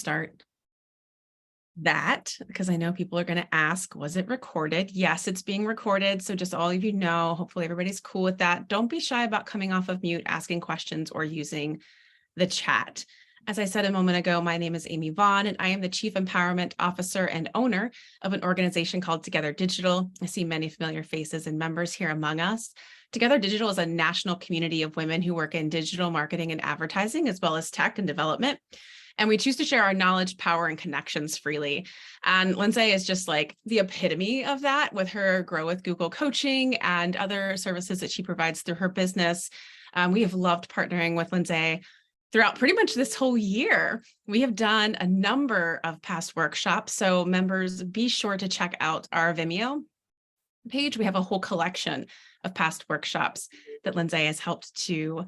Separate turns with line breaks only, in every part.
start that because I know people are going to ask, was it recorded? Yes, it's being recorded. So just all of you know, hopefully everybody's cool with that. Don't be shy about coming off of mute, asking questions, or using the chat. As I said a moment ago, my name is Amy Vaughn, and I am the Chief Empowerment Officer and owner of an organization called Together Digital. I see many familiar faces and members here among us. Together Digital is a national community of women who work in digital marketing and advertising, as well as tech and development. And we choose to share our knowledge, power, and connections freely. And Lindsay is just like the epitome of that with her Grow with Google coaching and other services that she provides through her business. We have loved partnering with Lindsay throughout pretty much this whole year. We have done a number of past workshops. So members, be sure to check out our Vimeo page. We have a whole collection of past workshops that Lindsay has helped to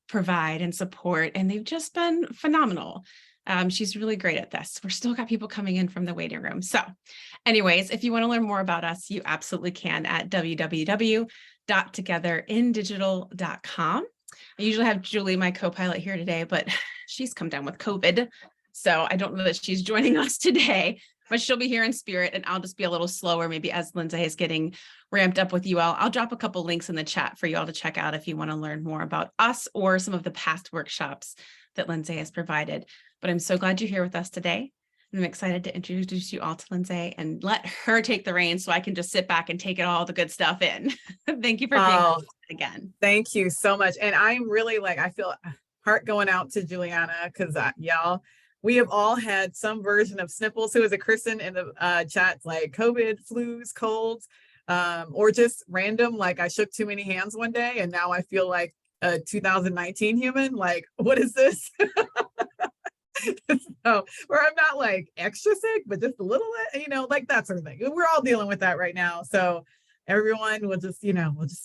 provide and support, and they've just been phenomenal. She's really great at this. We're still got people coming in from the waiting room. So anyways, if you want to learn more about us, you absolutely can at www.togetherindigital.com. I usually have Julie, my co-pilot, here today, but she's come down with COVID. So I don't know that she's joining us today, but she'll be here in spirit, and I'll just be a little slower maybe as Lindsay is getting ramped up with you all. I'll drop a couple links in the chat for you all to check out if you want to learn more about us or some of the past workshops that Lindsay has provided. But I'm so glad you're here with us today. I'm excited to introduce you all to Lindsay and let her take the reins so I can just sit back and take it all the good stuff in. Thank you for being with us again.
Thank you so much. And I'm really I feel heart going out to Juliana because y'all, we have all had some version of sniffles. Who is it? Kristen in the chats, like COVID, flus, colds, or just random, like I shook too many hands one day and now I feel like a 2019 human. Like, what is this? So, where I'm not like extra sick, but just a little, like that sort of thing. We're all dealing with that right now. So everyone will just,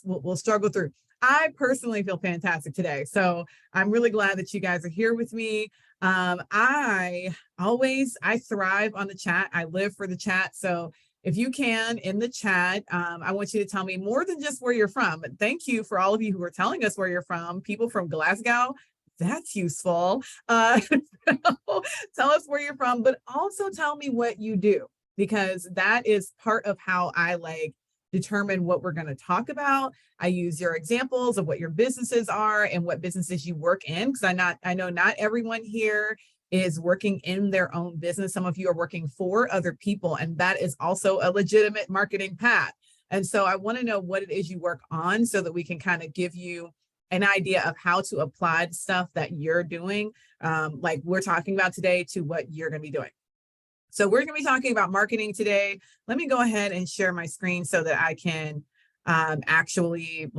we'll struggle through. I personally feel fantastic today. So I'm really glad that you guys are here with me. I thrive on the chat. I live for the chat. So if you can, in the chat, I want you to tell me more than just where you're from. But thank you for all of you who are telling us where you're from. People from Glasgow, that's useful. Tell us where you're from, but also tell me what you do, because that is part of how I determine what we're going to talk about. I use your examples of what your businesses are and what businesses you work in, because I know not everyone here is working in their own business. Some of you are working for other people, and that is also a legitimate marketing path. And so I want to know what it is you work on so that we can kind of give you an idea of how to apply the stuff that you're doing, like we're talking about today, to what you're going to be doing. So we're going to be talking about marketing today. Let me go ahead and share my screen so that I can actually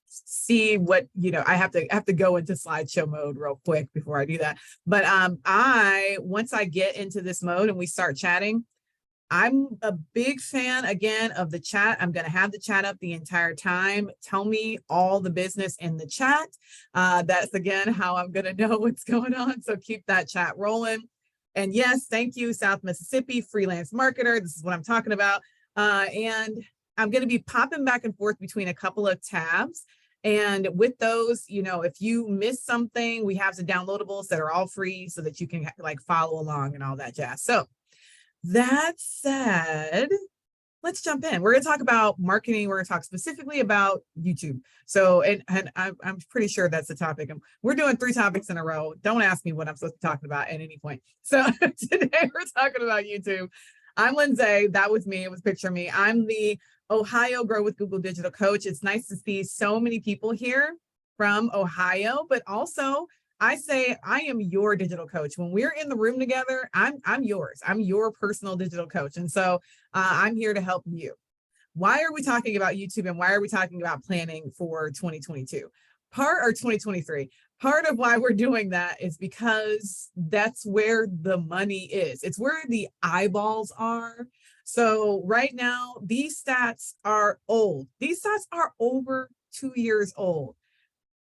see what, I have to go into slideshow mode real quick before I do that. But once I get into this mode and we start chatting, I'm a big fan, again, of the chat. I'm going to have the chat up the entire time. Tell me all the business in the chat. That's, again, how I'm going to know what's going on. So keep that chat rolling. And yes, thank you, South Mississippi freelance marketer. This is what I'm talking about. And I'm going to be popping back and forth between a couple of tabs. And with those, if you miss something, we have some downloadables that are all free so that you can follow along and all that jazz. So that said, let's jump in. We're going to talk about marketing. We're going to talk specifically about YouTube. So, and I'm pretty sure that's the topic. We're doing 3 topics in a row. Don't ask me what I'm supposed to talk about at any point. So today we're talking about YouTube. I'm Lindsay. That was me. It was picture me. I'm the Ohio Grow with Google Digital Coach. It's nice to see so many people here from Ohio, but also I say I am your digital coach. When we're in the room together, I'm yours. I'm your personal digital coach. And so I'm here to help you. Why are we talking about YouTube, and why are we talking about planning for 2022? Or 2023? Part of why we're doing that is because that's where the money is. It's where the eyeballs are. So right now, these stats are old. These stats are over 2 years old.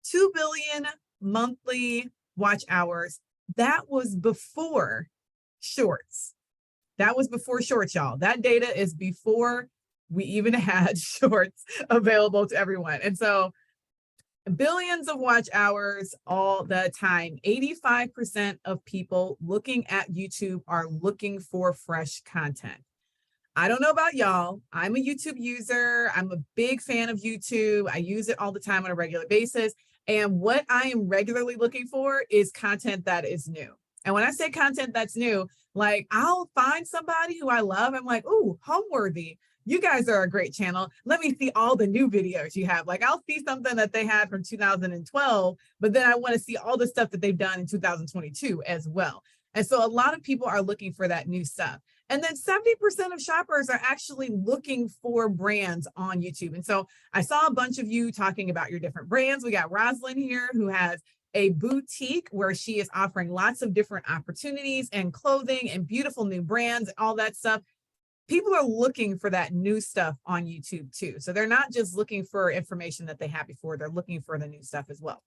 2 billion monthly watch hours. That was before shorts. That was before shorts, y'all. That data is before we even had shorts available to everyone. And so Billions of watch hours all the time. 85% of people looking at YouTube are looking for fresh content. I don't know about y'all. I'm a YouTube user. I'm a big fan of YouTube. I use it all the time on a regular basis. And what I am regularly looking for is content that is new. And when I say content that's new, like I'll find somebody who I love. I'm like, ooh, Homeworthy. You guys are a great channel. Let me see all the new videos you have. Like I'll see something that they had from 2012, but then I want to see all the stuff that they've done in 2022 as well. And so a lot of people are looking for that new stuff. And then 70% of shoppers are actually looking for brands on YouTube. And so I saw a bunch of you talking about your different brands. We got Rosalind here who has a boutique where she is offering lots of different opportunities and clothing and beautiful new brands, and all that stuff. People are looking for that new stuff on YouTube too. So they're not just looking for information that they had before, they're looking for the new stuff as well.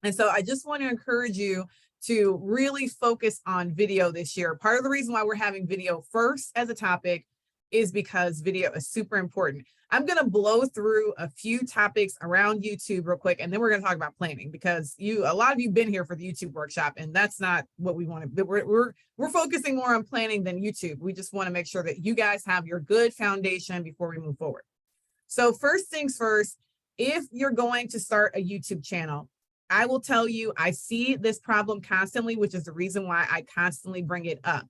And so I just want to encourage you to really focus on video this year. Part of the reason why we're having video first as a topic is because video is super important. I'm going to blow through a few topics around YouTube real quick, and then we're going to talk about planning, because a lot of you been here for the YouTube workshop, and that's not what we want to. We're focusing more on planning than YouTube. We just want to make sure that you guys have your good foundation before we move forward. So first things first, if you're going to start a YouTube channel, I will tell you, I see this problem constantly, which is the reason why I constantly bring it up.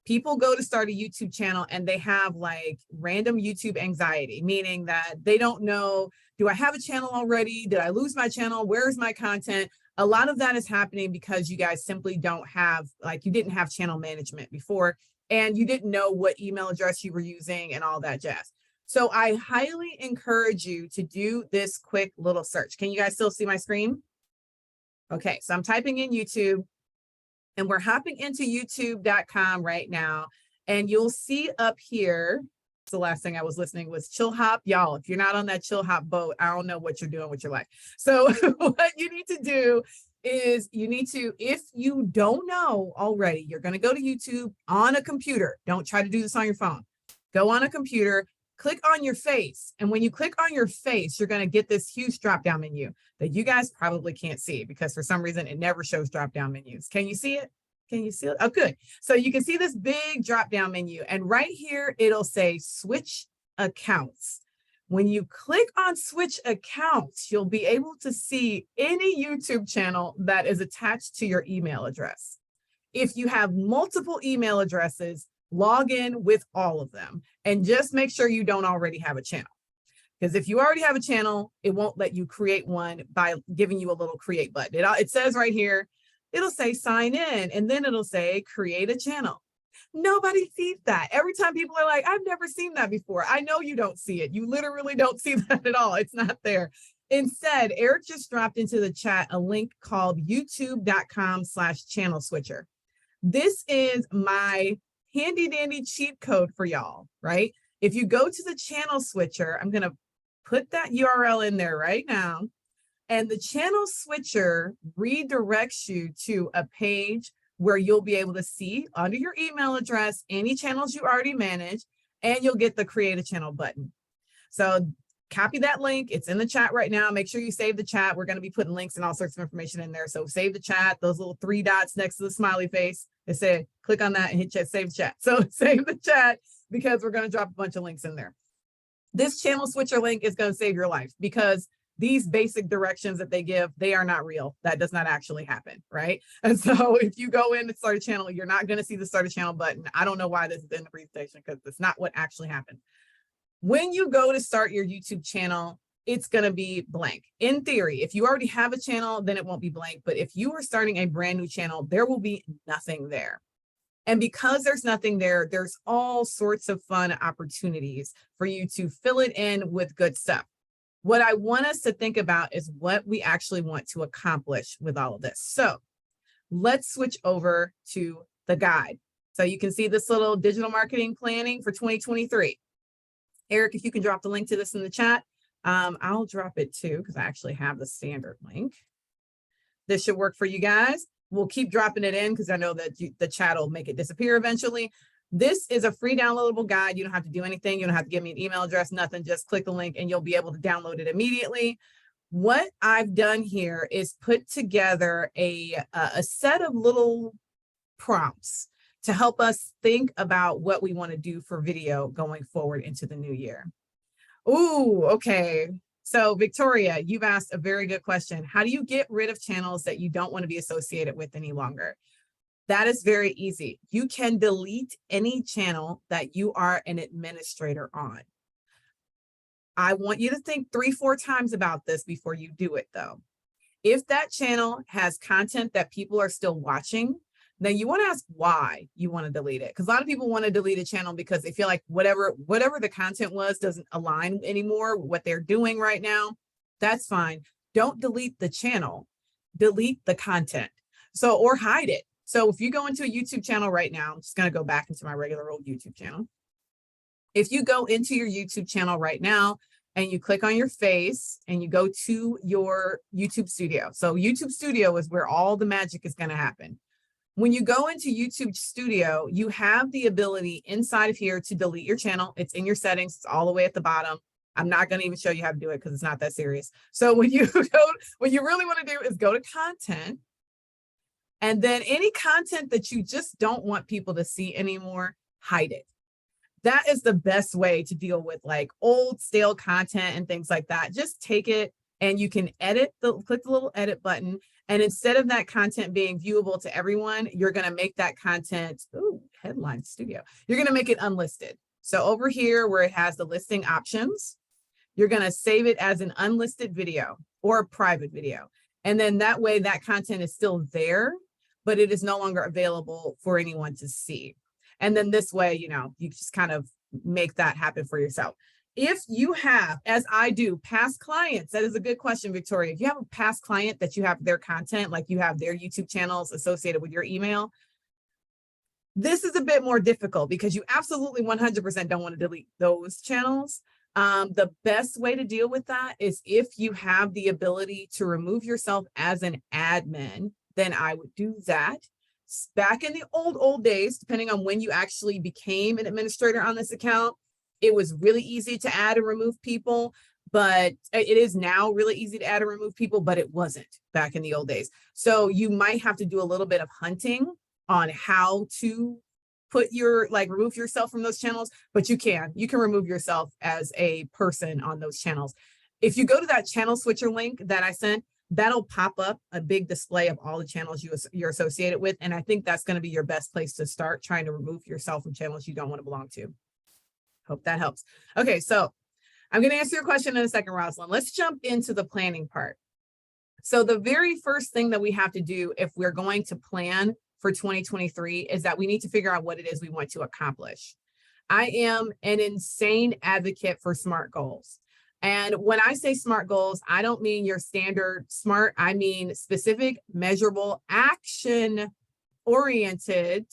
People go to start a YouTube channel and they have like random YouTube anxiety, meaning that they don't know, do I have a channel already? Did I lose my channel? Where's my content? A lot of that is happening because you guys simply don't have, like, you didn't have channel management before, and you didn't know what email address you were using and all that jazz. So I highly encourage you to do this quick little search. Can you guys still see my screen? Okay, so I'm typing in YouTube, and we're hopping into youtube.com right now. And you'll see up here, the last thing I was listening was Chill Hop. Y'all, if you're not on that Chill Hop boat, I don't know what you're doing with your life. So what you need to do is you need to, if you don't know already, you're going to go to YouTube on a computer. Don't try to do this on your phone. Go on a computer, click on your face. And when you click on your face, you're going to get this huge drop-down menu that you guys probably can't see because for some reason it never shows drop-down menus. Can you see it? Can you see it? Oh, good. So you can see this big drop-down menu, and right here, it'll say switch accounts. When you click on switch accounts, you'll be able to see any YouTube channel that is attached to your email address. If you have multiple email addresses, log in with all of them and just make sure you don't already have a channel. Because if you already have a channel, it won't let you create one by giving you a little create button. It says right here, it'll say sign in, and then it'll say create a channel. Nobody sees that. Every time people are like, I've never seen that before. I know you don't see it. You literally don't see that at all. It's not there. Instead, Eric just dropped into the chat a link called youtube.com/channel switcher. This is my handy dandy cheat code for y'all, right? If you go to the channel switcher, I'm going to put that URL in there right now. And the channel switcher redirects you to a page where you'll be able to see under your email address any channels you already manage, and you'll get the create a channel button. So copy that link. It's in the chat right now. Make sure you save the chat. We're going to be putting links and all sorts of information in there. So save the chat, those little 3 dots next to the smiley face. They say, click on that and hit chat, save chat. So save the chat because we're going to drop a bunch of links in there. This channel switcher link is going to save your life because these basic directions that they give, they are not real. That does not actually happen, right? And so if you go in and start a channel, you're not going to see the start a channel button. I don't know why this is in the presentation because it's not what actually happened. When you go to start your YouTube channel, it's going to be blank. In theory, if you already have a channel, then it won't be blank. But if you are starting a brand new channel, there will be nothing there. And because there's nothing there, there's all sorts of fun opportunities for you to fill it in with good stuff. What I want us to think about is what we actually want to accomplish with all of this. So let's switch over to the guide. So you can see this little digital marketing planning for 2023. Eric, if you can drop the link to this in the chat, I'll drop it too, because I actually have the standard link. This should work for you guys. We'll keep dropping it in because I know that the chat will make it disappear eventually. This is a free downloadable guide. You don't have to do anything. You don't have to give me an email address, nothing. Just click the link and you'll be able to download it immediately. What I've done here is put together a set of little prompts to help us think about what we want to do for video going forward into the new year. Ooh, okay. So Victoria, you've asked a very good question. How do you get rid of channels that you don't want to be associated with any longer? That is very easy. You can delete any channel that you are an administrator on. I want you to think 3-4 times about this before you do it though. If that channel has content that people are still watching, then you want to ask why you want to delete it. Because a lot of people want to delete a channel because they feel like whatever the content was doesn't align anymore with what they're doing right now. That's fine. Don't delete the channel, delete the content. So, or hide it. So if you go into a YouTube channel right now, I'm just going to go back into my regular old YouTube channel. If you go into your YouTube channel right now and you click on your face and you go to your YouTube studio. So YouTube studio is where all the magic is going to happen. When you go into YouTube studio, you have the ability inside of here to delete your channel. It's in your settings. It's all the way at the bottom. I'm not going to even show you how to do it because it's not that serious. So when you go, what you really want to do is go to content. And then any content that you just don't want people to see anymore, hide it. That is the best way to deal with like old stale content and things like that. Just take it and you can click the little edit button. And instead of that content being viewable to everyone, you're going to make that content, headline studio. You're going to make it unlisted. So over here where it has the listing options, you're going to save it as an unlisted video or a private video. And then that way that content is still there, but it is no longer available for anyone to see. And then this way, you just kind of make that happen for yourself. If you have, as I do, past clients, that is a good question, Victoria. If you have a past client that you have their content, like you have their YouTube channels associated with your email, this is a bit more difficult because you absolutely 100% don't want to delete those channels. The best way to deal with that is if you have the ability to remove yourself as an admin, then I would do that. Back in the old days, depending on when you actually became an administrator on this account, it was really easy to add and remove people, but it is now really easy to add and remove people, but it wasn't back in the old days. So you might have to do a little bit of hunting on how to remove yourself from those channels, but you can remove yourself as a person on those channels. If you go to that channel switcher link that I sent, that'll pop up a big display of all the channels you're associated with. And I think that's going to be your best place to start trying to remove yourself from channels you don't want to belong to. Hope that helps. Okay, so I'm going to answer your question in a second, Rosalind. Let's jump into the planning part. So the very first thing that we have to do if we're going to plan for 2023 is that we need to figure out what it is we want to accomplish. I am an insane advocate for SMART goals. And when I say SMART goals, I don't mean your standard SMART. I mean specific, measurable, action-oriented.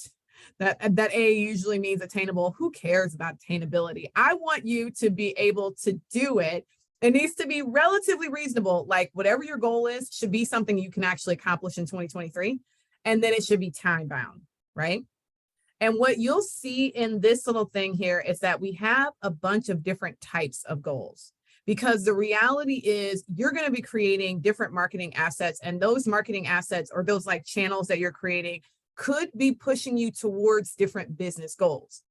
That A usually means attainable. Who cares about attainability? I want you to be able to do it. It needs to be relatively reasonable. Like whatever your goal is should be something you can actually accomplish in 2023. And then it should be time bound, right? And what you'll see in this little thing here is that we have a bunch of different types of goals. Because the reality is you're going to be creating different marketing assets, and those marketing assets or those like channels that you're creating could be pushing you towards different business goals.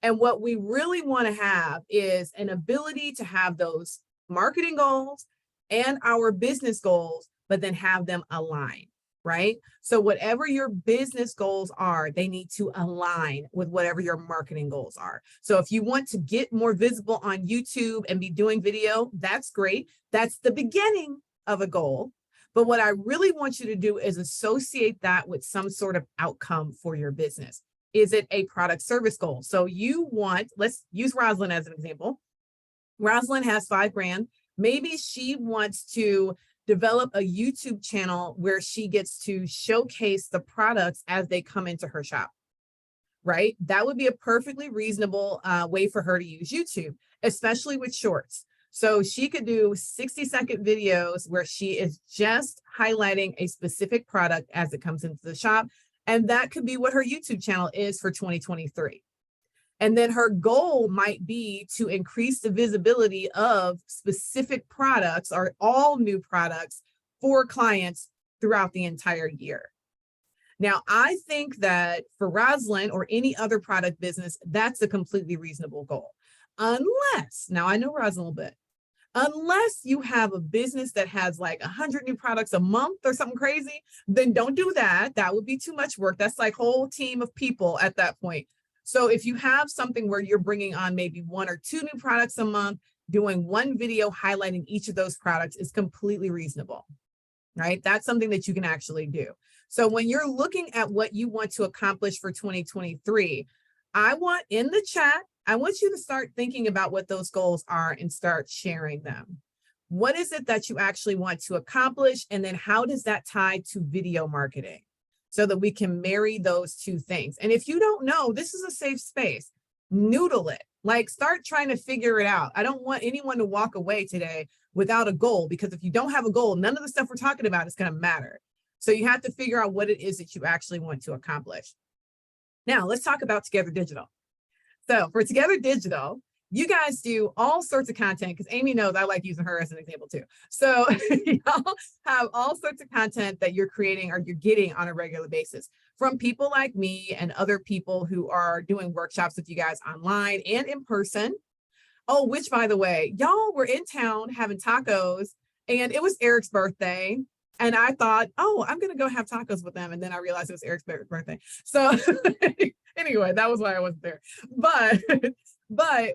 And what we really want to have is an ability to have those marketing goals and our business goals, but then have them align, right? So whatever your business goals are, they need to align with whatever your marketing goals are. So if you want to get more visible on YouTube and be doing video, that's great. That's the beginning of a goal. But what I really want you to do is associate that with some sort of outcome for your business. Is it a product service goal? So let's use Rosalind as an example. Rosalind has 5 grand. Maybe she wants to develop a YouTube channel where she gets to showcase the products as they come into her shop, right? That would be a perfectly reasonable way for her to use YouTube, especially with shorts. So she could do 60-second videos where she is just highlighting a specific product as it comes into the shop. And that could be what her YouTube channel is for 2023. And then her goal might be to increase the visibility of specific products or all new products for clients throughout the entire year. Now, I think that for Roslyn or any other product business, that's a completely reasonable goal. Unless, now I know Roslyn a little bit, unless you have a business that has like 100 new products a month or something crazy, then don't do that. That would be too much work. That's like a whole team of people at that point. So if you have something where you're bringing on maybe 1 or 2 new products a month, doing one video highlighting each of those products is completely reasonable, right? That's something that you can actually do. So when you're looking at what you want to accomplish for 2023, I want in the chat, I want you to start thinking about what those goals are and start sharing them. What is it that you actually want to accomplish? And then how does that tie to video marketing so that we can marry those two things? And if you don't know, this is a safe space. Noodle it, like start trying to figure it out. I don't want anyone to walk away today without a goal, because if you don't have a goal, none of the stuff we're talking about is going to matter. So you have to figure out what it is that you actually want to accomplish. Now let's talk about Together Digital. So for Together Digital, you guys do all sorts of content, because Amy knows I like using her as an example too. So y'all have all sorts of content that you're creating or you're getting on a regular basis from people like me and other people who are doing workshops with you guys online and in person. Oh, which by the way, y'all were in town having tacos and it was Eric's birthday. And I thought, oh, I'm going to go have tacos with them. And then I realized it was Eric's birthday. So anyway, that was why I wasn't there. But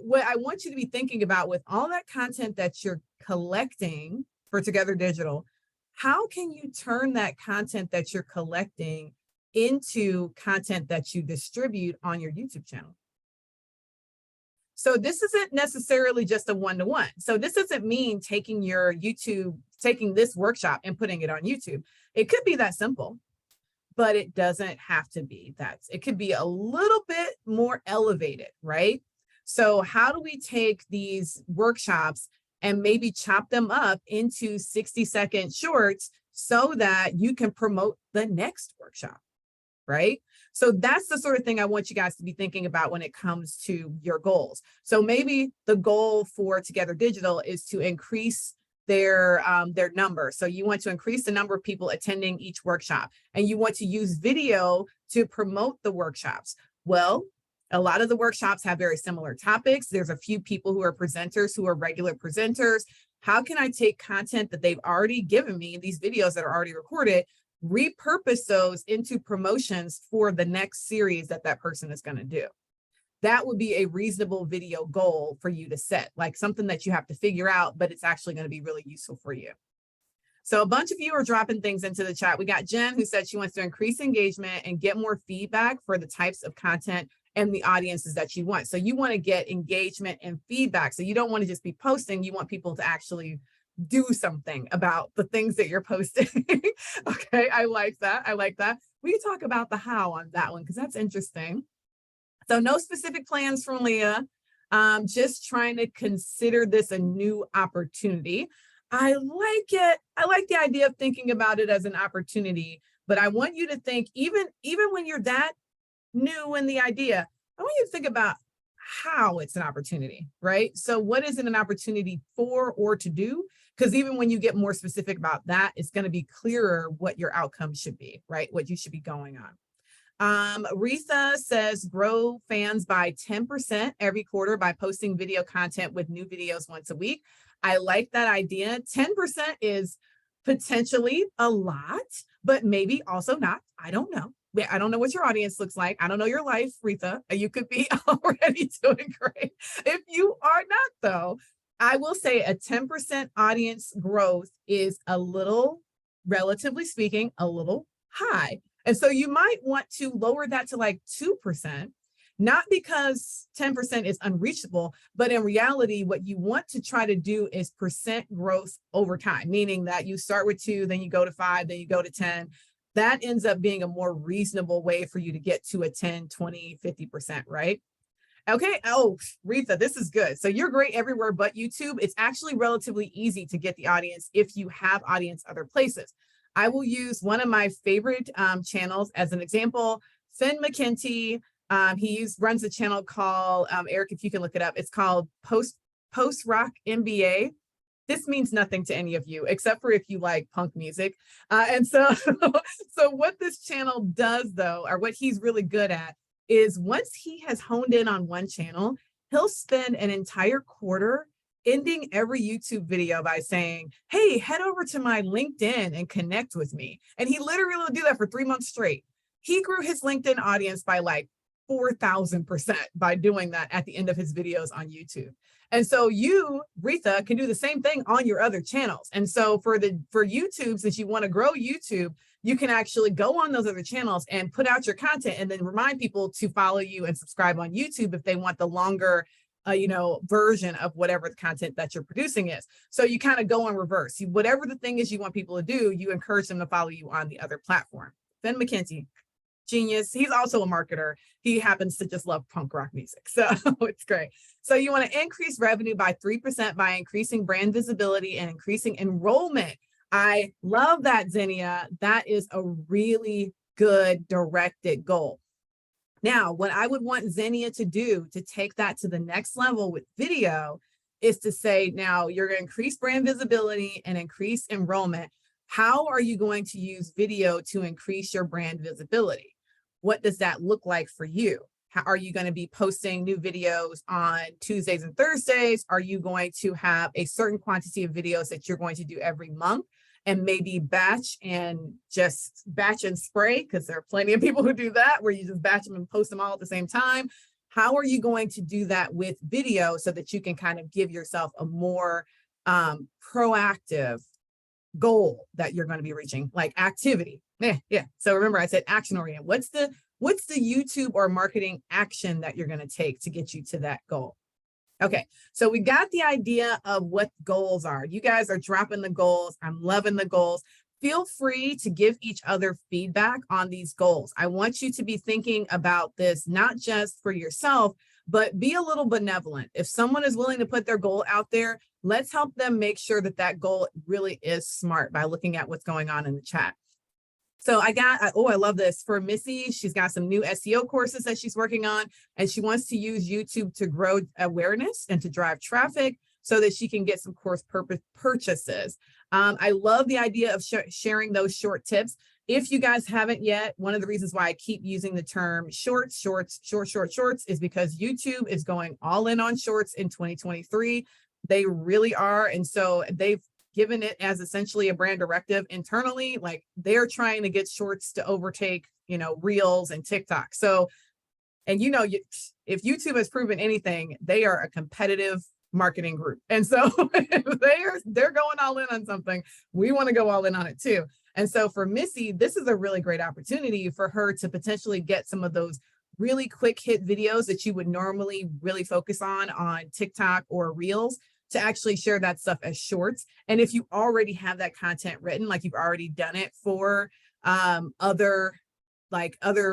what I want you to be thinking about with all that content that you're collecting for Together Digital, how can you turn that content that you're collecting into content that you distribute on your YouTube channel? So this isn't necessarily just a one-to-one. So this doesn't mean taking your YouTube, taking this workshop and putting it on YouTube. It could be that simple, but it doesn't have to be that. It could be a little bit more elevated, right? So how do we take these workshops and maybe chop them up into 60-second shorts so that you can promote the next workshop, right? So that's the sort of thing I want you guys to be thinking about when it comes to your goals. So maybe the goal for Together Digital is to increase their number. So you want to increase the number of people attending each workshop, and you want to use video to promote the workshops. Well, a lot of the workshops have very similar topics. There's a few people who are presenters who are regular presenters. How can I take content that they've already given me, these videos that are already recorded, repurpose those into promotions for the next series that that person is going to do? That would be a reasonable video goal for you to set, like something that you have to figure out, but it's actually going to be really useful for you. So a bunch of you are dropping things into the chat. We got Jen, who said she wants to increase engagement and get more feedback for the types of content and the audiences that you want. So you want to get engagement and feedback. So you don't want to just be posting. You want people to actually do something about the things that you're posting. Okay, I like that. I like that. We can talk about the how on that one, because that's interesting. So no specific plans from Leah. Just trying to consider this a new opportunity. I like it. I like the idea of thinking about it as an opportunity, but I want you to think, even when you're that new in the idea, I want you to think about how it's an opportunity, right? So what is it an opportunity for or to do? Because even when you get more specific about that, it's going to be clearer what your outcome should be, right? What you should be going on. Retha says, grow fans by 10% every quarter by posting video content with new videos once a week. I like that idea. 10% is potentially a lot, but maybe also not. I don't know. I don't know what your audience looks like. I don't know your life, Retha. You could be already doing great. If you are not, though, I will say a 10% audience growth is a little, relatively speaking, a little high. And so you might want to lower that to like 2%, not because 10% is unreachable, but in reality, what you want to try to do is percent growth over time, meaning that you start with 2, then you go to 5, then you go to 10. That ends up being a more reasonable way for you to get to a 10, 20, 50%, right? Okay. Oh, Retha, this is good. So you're great everywhere but YouTube. It's actually relatively easy to get the audience if you have audience other places. I will use one of my favorite channels as an example. Finn McKenty Runs a channel called Eric, if you can look it up, it's called Post Rock MBA. This means nothing to any of you except for if you like punk music. And so, so what this channel does though, or what he's really good at, is once he has honed in on one channel, he'll spend an entire quarter ending every YouTube video by saying, hey, head over to my LinkedIn and connect with me. And he literally will do that for 3 months straight. He grew his LinkedIn audience by like 4,000% by doing that at the end of his videos on YouTube. And so you, Retha, can do the same thing on your other channels. And so for YouTube, since you want to grow YouTube, you can actually go on those other channels and put out your content and then remind people to follow you and subscribe on YouTube if they want the longer version of whatever the content that you're producing is. So you kind of go in reverse. Whatever the thing is you want people to do, you encourage them to follow you on the other platform. Ben McKenty, genius. He's also a marketer. He happens to just love punk rock music. So it's great. So you want to increase revenue by 3% by increasing brand visibility and increasing enrollment. I love that, Xenia. That is a really good directed goal. Now, what I would want Xenia to do to take that to the next level with video is to say, now you're going to increase brand visibility and increase enrollment. How are you going to use video to increase your brand visibility? What does that look like for you? How are you going to be posting new videos on Tuesdays and Thursdays? Are you going to have a certain quantity of videos that you're going to do every month and maybe batch and spray? Because there are plenty of people who do that, where you just batch them and post them all at the same time. How are you going to do that with video so that you can kind of give yourself a more proactive goal that you're going to be reaching, like activity? Yeah. So remember, I said action oriented. What's the YouTube or marketing action that you're going to take to get you to that goal? Okay, so we got the idea of what goals are. You guys are dropping the goals. I'm loving the goals. Feel free to give each other feedback on these goals. I want you to be thinking about this, not just for yourself, but be a little benevolent. If someone is willing to put their goal out there, let's help them make sure that that goal really is smart by looking at what's going on in the chat. So I love this for Missy. She's got some new SEO courses that she's working on, and she wants to use YouTube to grow awareness and to drive traffic so that she can get some course purchases. I love the idea of sharing those short tips. If you guys haven't yet, one of the reasons why I keep using the term shorts is because YouTube is going all in on shorts in 2023. They really are. And so they've given it as essentially a brand directive internally. Like, they're trying to get shorts to overtake, Reels and TikTok. So, and if YouTube has proven anything, they are a competitive marketing group. And so they're going all in on something. We want to go all in on it too. And so for Missy, this is a really great opportunity for her to potentially get some of those really quick hit videos that you would normally really focus on TikTok or Reels, to actually share that stuff as shorts. And if you already have that content written, like you've already done it for other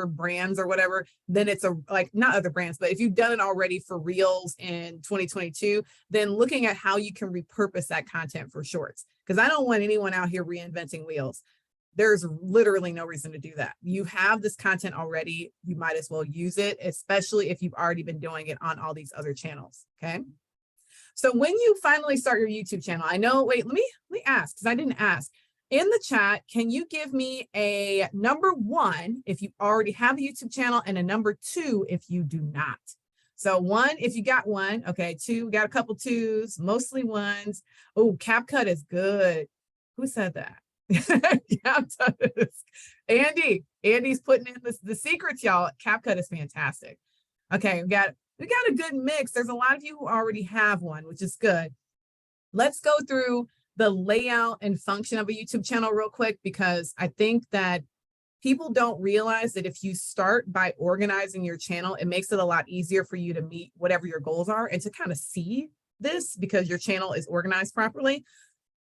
brands or whatever, then it's not other brands, but if you've done it already for Reels in 2022, then looking at how you can repurpose that content for shorts. Because I don't want anyone out here reinventing wheels. There's literally no reason to do that. You have this content already. You might as well use it, especially if you've already been doing it on all these other channels. Okay. So when you finally start your YouTube channel, let me ask, because I didn't ask. In the chat, can you give me a number 1 if you already have a YouTube channel, and a number 2 if you do not? So 1, if you got 1. Okay, 2, we got a couple 2s, mostly 1s. Oh, CapCut is good. Who said that? CapCut is. Andy's putting in the secrets, y'all. CapCut is fantastic. Okay, we got a good mix. There's a lot of you who already have one, which is good. Let's go through the layout and function of a YouTube channel real quick, because I think that people don't realize that if you start by organizing your channel, it makes it a lot easier for you to meet whatever your goals are and to kind of see this because your channel is organized properly.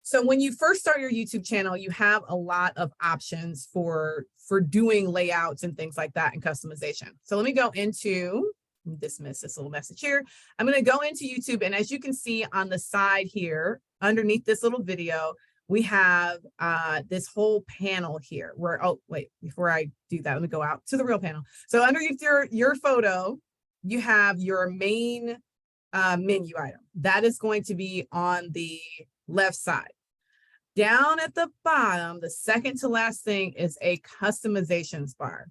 So when you first start your YouTube channel, you have a lot of options for doing layouts and things like that and customization. So let me go into dismiss this little message here. I'm going to go into YouTube, and as you can see on the side here, underneath this little video, we have this whole panel here where, oh, wait, before I do that, let me go out to the real panel. So underneath your photo, you have your main menu item. That is going to be on the left side. Down at the bottom, the second to last thing is a customizations bar.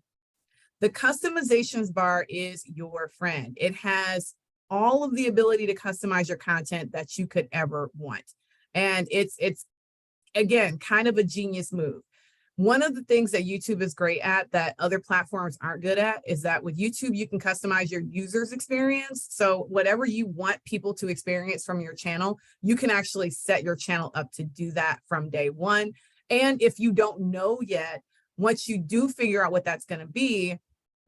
The customizations bar is your friend. It has all of the ability to customize your content that you could ever want. And it's again, kind of a genius move. One of the things that YouTube is great at that other platforms aren't good at is that with YouTube, you can customize your user's experience. So whatever you want people to experience from your channel, you can actually set your channel up to do that from day one. And if you don't know yet, once you do figure out what that's going to be,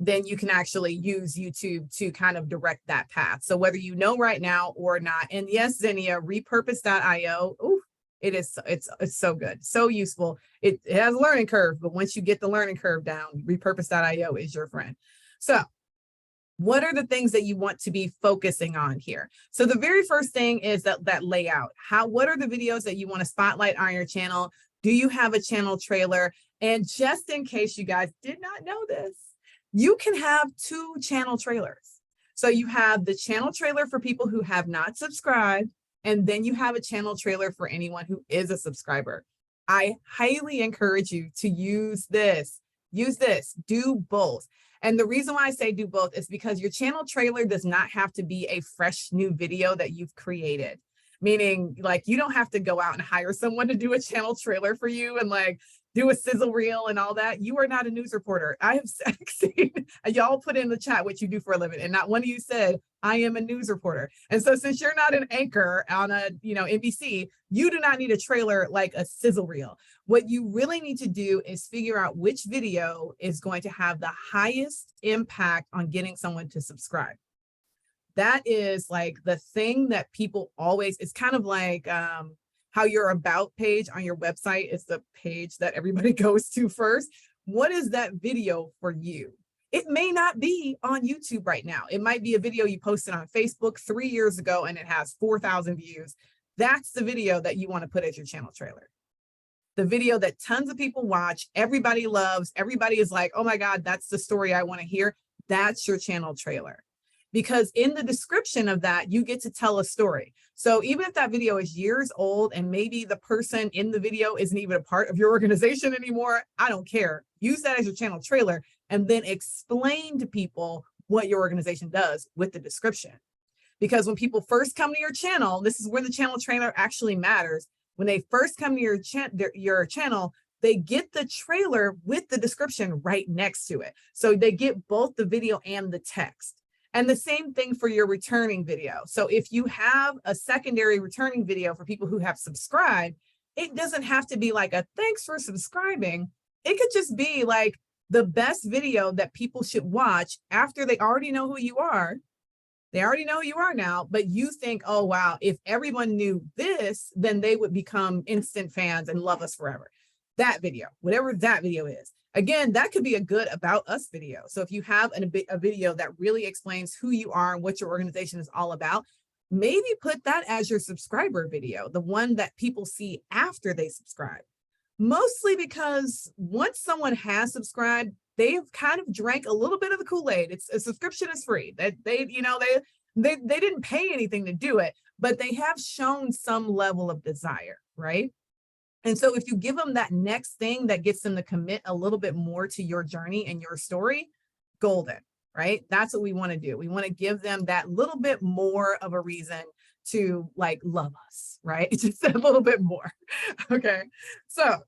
then you can actually use YouTube to kind of direct that path. So whether you know right now or not, and yes, Xenia, repurpose.io, ooh, it's so good, so useful. It has a learning curve, but once you get the learning curve down, repurpose.io is your friend. So what are the things that you want to be focusing on here? So the very first thing is that layout. What are the videos that you want to spotlight on your channel? Do you have a channel trailer? And just in case you guys did not know this, you can have 2 channel trailers. So you have the channel trailer for people who have not subscribed, and then you have a channel trailer for anyone who is a subscriber. I highly encourage you to use this. Use this, do both. And the reason why I say do both is because your channel trailer does not have to be a fresh new video that you've created. Meaning, like, you don't have to go out and hire someone to do a channel trailer for you and like do a sizzle reel and all that. You are not a news reporter. I have seen y'all put in the chat what you do for a living, and not one of you said, I am a news reporter. And so since you're not an anchor on a, NBC, you do not need a trailer like a sizzle reel. What you really need to do is figure out which video is going to have the highest impact on getting someone to subscribe. That is like the thing that people always, it's kind of like how your about page on your website is the page that everybody goes to first. What is that video for you? It may not be on YouTube right now. It might be a video you posted on Facebook 3 years ago and it has 4,000 views. That's the video that you want to put as your channel trailer. The video that tons of people watch, everybody loves, everybody is like, oh my God, that's the story I want to hear. That's your channel trailer. Because in the description of that, you get to tell a story. So even if that video is years old and maybe the person in the video isn't even a part of your organization anymore, I don't care. Use that as your channel trailer and then explain to people what your organization does with the description. Because when people first come to your channel, this is where the channel trailer actually matters. When they first come to your channel, they get the trailer with the description right next to it. So they get both the video and the text. And the same thing for your returning video. So if you have a secondary returning video for people who have subscribed, it doesn't have to be like a thanks for subscribing. It could just be like the best video that people should watch after they already know who you are. They already know who you are now, but you think, oh, wow, if everyone knew this, then they would become instant fans and love us forever. That video, whatever that video is. Again, that could be a good about us video. So if you have a video that really explains who you are and what your organization is all about, maybe put that as your subscriber video, the one that people see after they subscribe. Mostly because once someone has subscribed, they've kind of drank a little bit of the Kool-Aid. It's a subscription is free. That they didn't pay anything to do it, but they have shown some level of desire, right? And so if you give them that next thing that gets them to commit a little bit more to your journey and your story, golden, right? That's what we want to do. We want to give them that little bit more of a reason to like love us, right? Just a little bit more. Okay. So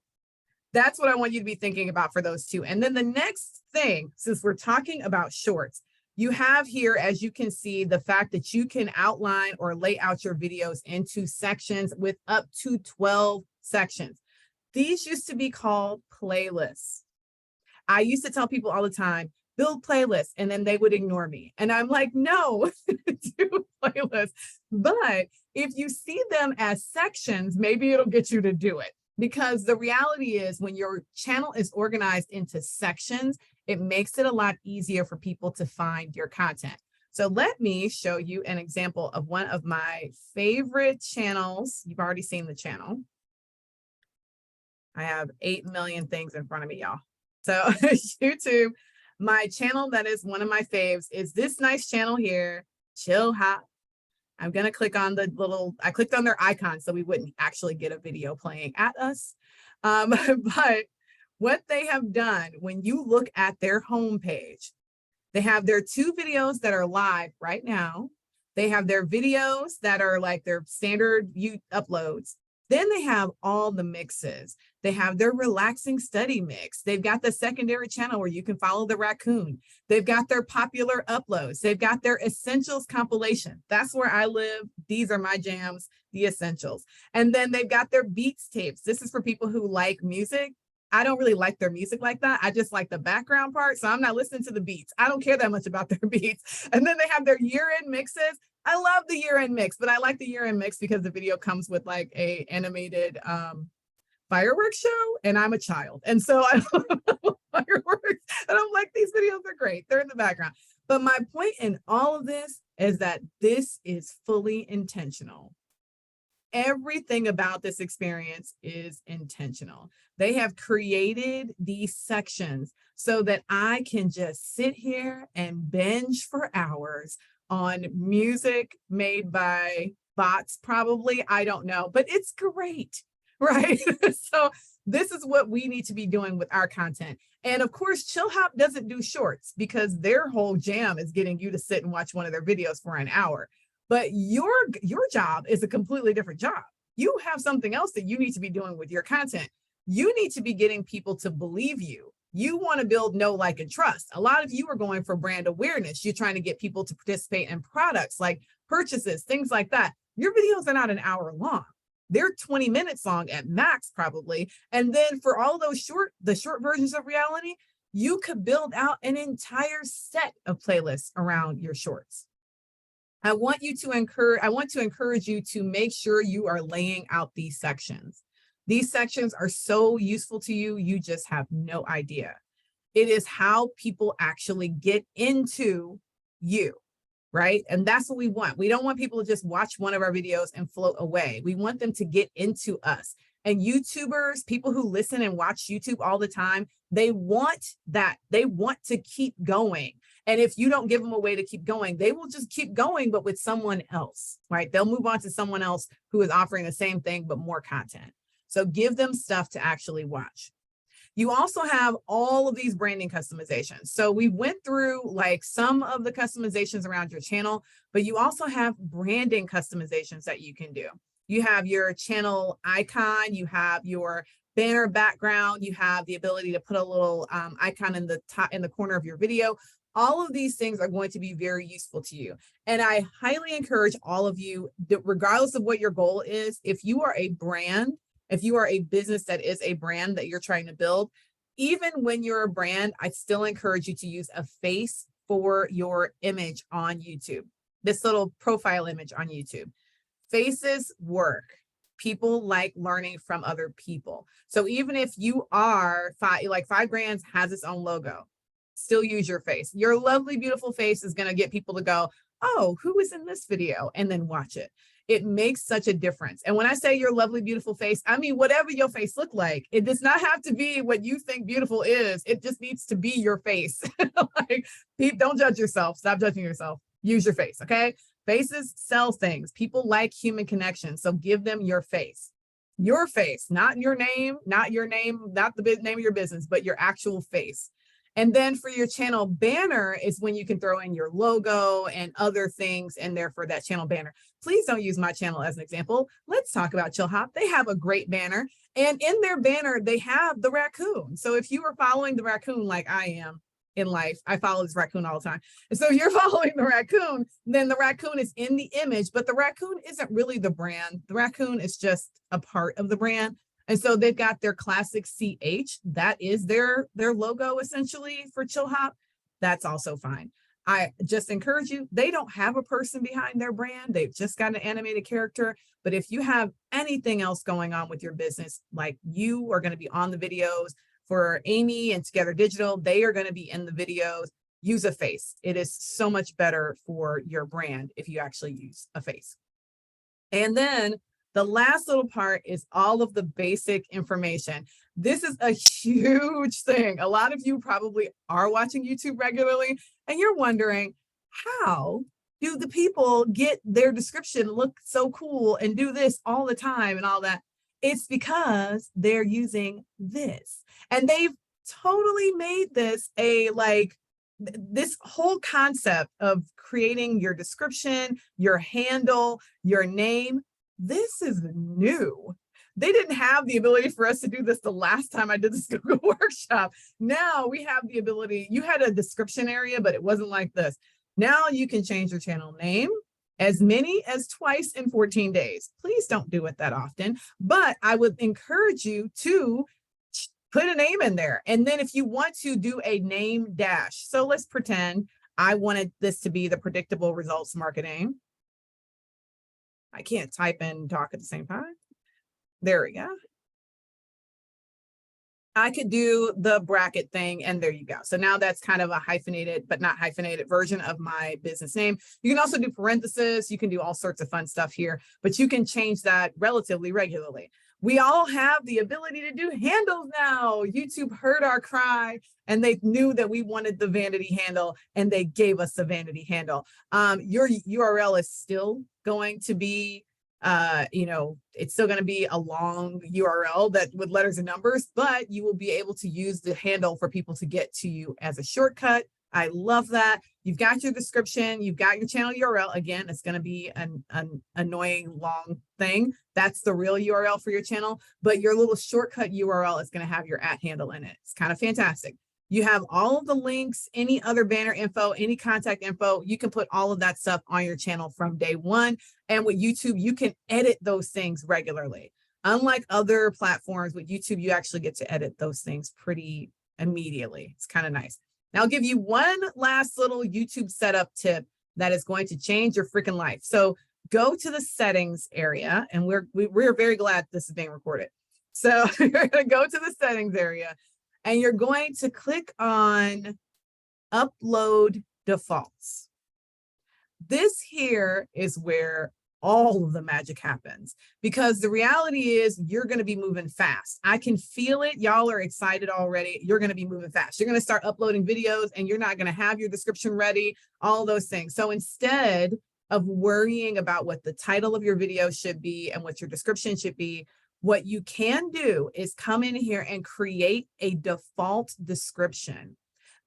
that's what I want you to be thinking about for those 2. And then the next thing, since we're talking about shorts, you have here, as you can see, the fact that you can outline or lay out your videos into sections with up to 12 sections. These used to be called playlists. I used to tell people all the time, build playlists, and then they would ignore me. And I'm like, no, do playlists. But if you see them as sections, maybe it'll get you to do it. Because the reality is when your channel is organized into sections, it makes it a lot easier for people to find your content. So let me show you an example of one of my favorite channels. You've already seen the channel. I have 8 million things in front of me, y'all. So YouTube, my channel that is one of my faves is this nice channel here, Chill Hop. I'm going to click on the little, I clicked on their icon so we wouldn't actually get a video playing at us. But what they have done, when you look at their homepage, they have their 2 videos that are live right now. They have their videos that are like their standard uploads. Then they have all the mixes. They have their relaxing study mix. They've got the secondary channel where you can follow the raccoon. They've got their popular uploads. They've got their essentials compilation. That's where I live. These are my jams, the essentials. And then they've got their beats tapes. This is for people who like music. I don't really like their music like that. I just like the background part. So I'm not listening to the beats. I don't care that much about their beats. And then they have their year-end mixes. I love the year-end mix, but I like the year-end mix because the video comes with like a animated fireworks show, and I'm a child. And so I love fireworks. And I'm like, these videos are great. They're in the background. But my point in all of this is that this is fully intentional. Everything about this experience is intentional. They have created these sections so that I can just sit here and binge for hours on music made by bots, probably. I don't know, but it's great, right? So this is what we need to be doing with our content. And of course, Chill Hop doesn't do shorts because their whole jam is getting you to sit and watch one of their videos for an hour. But your job is a completely different job. You have something else that you need to be doing with your content. You need to be getting people to believe you. You want to build know, like, and trust. A lot of you are going for brand awareness. You're trying to get people to participate in products like purchases, things like that. Your videos are not an hour long. They're 20 minutes long at max, probably. And then for all those the short versions of reality, you could build out an entire set of playlists around your shorts. I want to encourage you to make sure you are laying out these sections. These sections are so useful to you, you just have no idea. It is how people actually get into you, right? And that's what we want. We don't want people to just watch one of our videos and float away. We want them to get into us. And YouTubers, people who listen and watch YouTube all the time, they want that. They want to keep going. And if you don't give them a way to keep going, they will just keep going, but with someone else, right? They'll move on to someone else who is offering the same thing, but more content. So give them stuff to actually watch. You also have all of these branding customizations. So we went through like some of the customizations around your channel, but you also have branding customizations that you can do. You have your channel icon, you have your banner background, you have the ability to put a little icon in the top, in the corner of your video. All of these things are going to be very useful to you. And I highly encourage all of you, regardless of what your goal is, if you are a brand, if you are a business that is a brand that you're trying to build, even when you're a brand, I still encourage you to use a face for your image on YouTube, this little profile image on YouTube. Faces work. People like learning from other people. So even if you are Five Grands has its own logo, still use your face. Your lovely, beautiful face is going to get people to go, oh, who is in this video? And then watch it. It makes such a difference. And when I say your lovely, beautiful face, I mean, whatever your face look like, it does not have to be what you think beautiful is. It just needs to be your face. Like, don't judge yourself. Stop judging yourself. Use your face. Okay. Faces sell things. People like human connection. So give them your face, not your name, not the name of your business, but your actual face. And then for your channel banner is when you can throw in your logo and other things in there for that channel banner. Please don't use my channel as an example. Let's talk about Chill Hop. They have a great banner. And in their banner, they have the raccoon. So if you are following the raccoon like I am in life, I follow this raccoon all the time. And so you're following the raccoon, then the raccoon is in the image, but the raccoon isn't really the brand. The raccoon is just a part of the brand. And so they've got their classic CH. That is their logo essentially for Chill Hop. That's also fine. I just encourage you, they don't have a person behind their brand. They've just got an animated character. But if you have anything else going on with your business, like you are going to be on the videos for Amy and Together Digital, they are going to be in the videos. Use a face. It is so much better for your brand if you actually use a face. And then The last little part is all of the basic information. This is a huge thing. A lot of you probably are watching YouTube regularly and you're wondering, how do the people get their description look so cool and do this all the time and all that? It's because they're using this. And they've totally made this a this whole concept of creating your description, your handle, your name. This is new. They didn't have the ability for us to do this the last time I did this Google workshop. Now we have the ability. You had a description area, but it wasn't like this. Now you can change your channel name as many as twice in 14 days. Please don't do it that often, but I would encourage you to put a name in there. And then if you want to do a name dash, so let's pretend I wanted this to be the predictable results marketing. I can't type and talk at the same time. There we go. I could do the bracket thing and there you go. So now that's kind of a hyphenated, but not hyphenated version of my business name. You can also do parentheses. You can do all sorts of fun stuff here, but you can change that relatively regularly. We all have the ability to do handles now. YouTube heard our cry and they knew that we wanted the vanity handle and they gave us the vanity handle. Your URL is still going to be it's still going to be a long URL that with letters and numbers, but you will be able to use the handle for people to get to you as a shortcut. I love that. You've got your description, you've got your channel URL. Again, it's going to be an annoying long thing. That's the real URL for your channel, but your little shortcut URL is going to have your @ handle in it. It's kind of fantastic. You have all of the links, any other banner info, any contact info. You can put all of that stuff on your channel from day one. And with YouTube, you can edit those things regularly. Unlike other platforms, with YouTube, you actually get to edit those things pretty immediately. It's kind of nice. Now, I'll give you one last little YouTube setup tip that is going to change your freaking life. So go to the settings area, and we're very glad this is being recorded. So you're going to go to the settings area. And you're going to click on upload defaults. This here is where all of the magic happens, because the reality is you're going to be moving fast. I can feel it. Y'all are excited already. You're going to be moving fast. You're going to start uploading videos and you're not going to have your description ready, all those things. So instead of worrying about what the title of your video should be and what your description should be, what you can do is come in here and create a default description.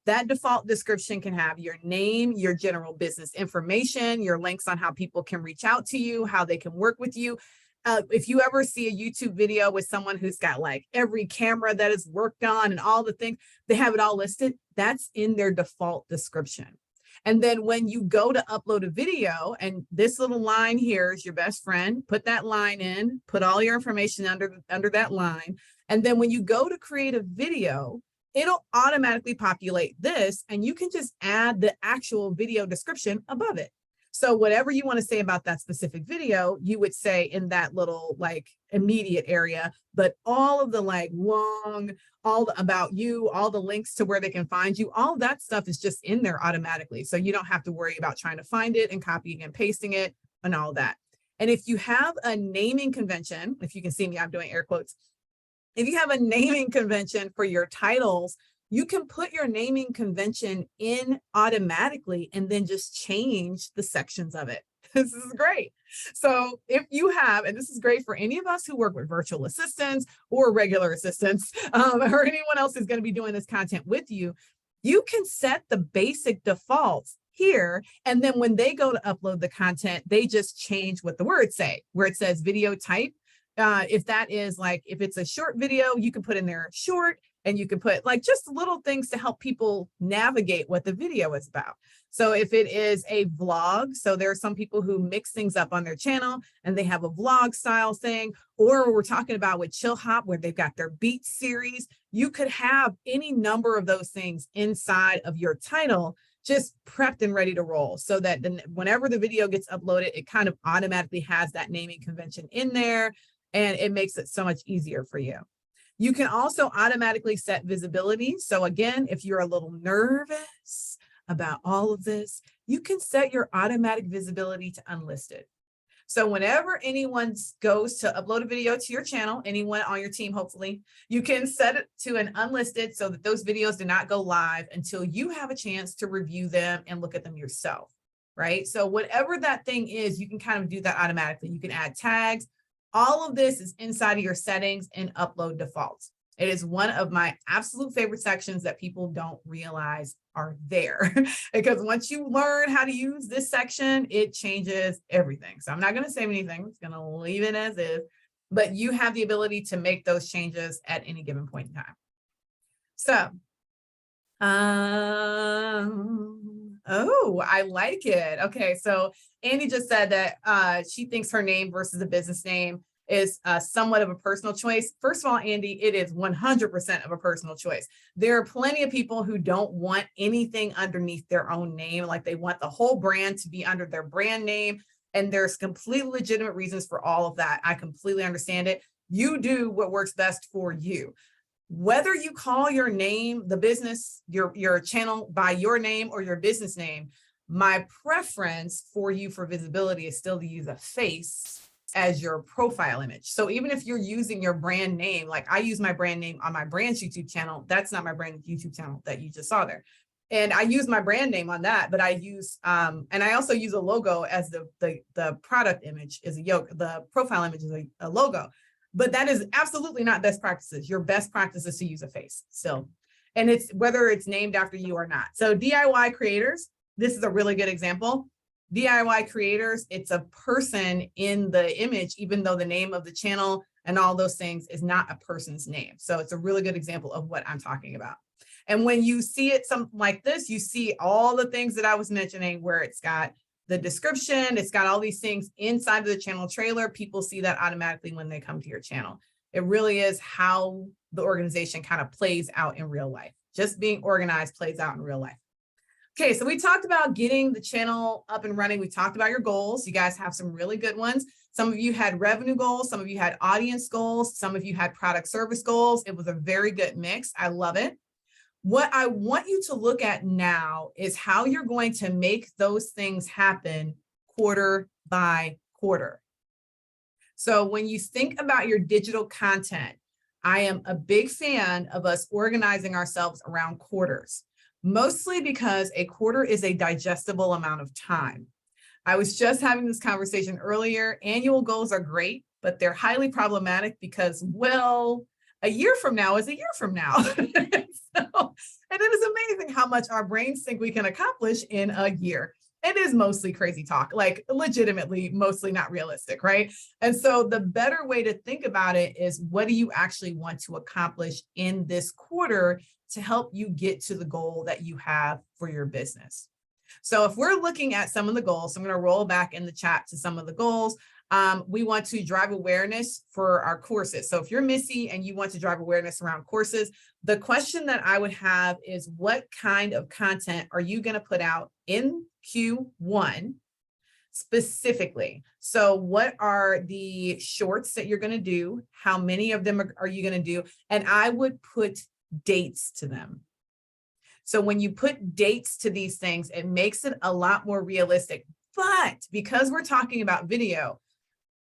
That default description can have your name, your general business information, your links on how people can reach out to you, how they can work with you. If you ever see a YouTube video with someone who's got like every camera that is worked on and all the things, they have it all listed, that's in their default description. And then when you go to upload a video, and this little line here is your best friend, put that line in, put all your information under that line. And then when you go to create a video, it'll automatically populate this, and you can just add the actual video description above it. So whatever you want to say about that specific video, you would say in that little like immediate area, but all of the like long, all the about you, all the links to where they can find you, all that stuff is just in there automatically. So you don't have to worry about trying to find it and copying and pasting it and all that. And if you have a naming convention, if you can see me, I'm doing air quotes. If you have a naming convention for your titles, you can put your naming convention in automatically and then just change the sections of it. This is great. So if you have, and this is great for any of us who work with virtual assistants or regular assistants, or anyone else who's going to be doing this content with you, you can set the basic defaults here. And then when they go to upload the content, they just change what the words say, where it says video type. If that is like, if it's a short video, you can put in there short. And you can put like just little things to help people navigate what the video is about. So if it is a vlog, so there are some people who mix things up on their channel and they have a vlog style thing, or we're talking about with Chill Hop where they've got their beat series, you could have any number of those things inside of your title, just prepped and ready to roll, so that then whenever the video gets uploaded, it kind of automatically has that naming convention in there, and it makes it so much easier for you. You can also automatically set visibility. So again, if you're a little nervous about all of this, you can set your automatic visibility to unlisted. So whenever anyone goes to upload a video to your channel, anyone on your team, hopefully, you can set it to an unlisted so that those videos do not go live until you have a chance to review them and look at them yourself, right? So whatever that thing is, you can kind of do that automatically. You can add tags. All of this is inside of your settings and upload defaults. It is one of my absolute favorite sections that people don't realize are there because once you learn how to use this section, it changes everything. So I'm not going to say anything. I'm just going to leave it as is, but you have the ability to make those changes at any given point in time. So, oh, I like it. Okay. So Andy just said that she thinks her name versus a business name is somewhat of a personal choice. First of all, Andy, it is 100% of a personal choice. There are plenty of people who don't want anything underneath their own name. Like they want the whole brand to be under their brand name. And there's completely legitimate reasons for all of that. I completely understand it. You do what works best for you. Whether you call your name, the business, your channel by your name or your business name, my preference for you for visibility is still to use a face as your profile image. So even if you're using your brand name, like I use my brand name on my brand's YouTube channel, that's not my brand YouTube channel that you just saw there. And I use my brand name on that, but I use, and I also use a logo as the product image is the profile image is a logo, but that is absolutely not best practices. Your best practice is to use a face still. And it's whether it's named after you or not. So DIY creators, this is a really good example. DIY creators, it's a person in the image, even though the name of the channel and all those things is not a person's name. So it's a really good example of what I'm talking about. And when you see it something like this, you see all the things that I was mentioning where it's got the description, it's got all these things inside of the channel trailer. People see that automatically when they come to your channel. It really is how the organization kind of plays out in real life. Just being organized plays out in real life. Okay, so we talked about getting the channel up and running. We talked about your goals. You guys have some really good ones. Some of you had revenue goals. Some of you had audience goals. Some of you had product service goals. It was a very good mix. I love it. What I want you to look at now is how you're going to make those things happen quarter by quarter. So when you think about your digital content, I am a big fan of us organizing ourselves around quarters. Mostly because a quarter is a digestible amount of time. I was just having this conversation earlier. Annual goals are great, but they're highly problematic because, well, a year from now is a year from now. And it is amazing how much our brains think we can accomplish in a year. It is mostly crazy talk, like legitimately, mostly not realistic, right? And so the better way to think about it is what do you actually want to accomplish in this quarter to help you get to the goal that you have for your business. So if we're looking at some of the goals, I'm going to roll back in the chat to some of the goals. We want to drive awareness for our courses. So if you're Missy and you want to drive awareness around courses, the question that I would have is what kind of content are you going to put out in Q1 specifically? So what are the shorts that you're going to do? How many of them are you going to do? And I would put dates to them. So when you put dates to these things, it makes it a lot more realistic. But because we're talking about video,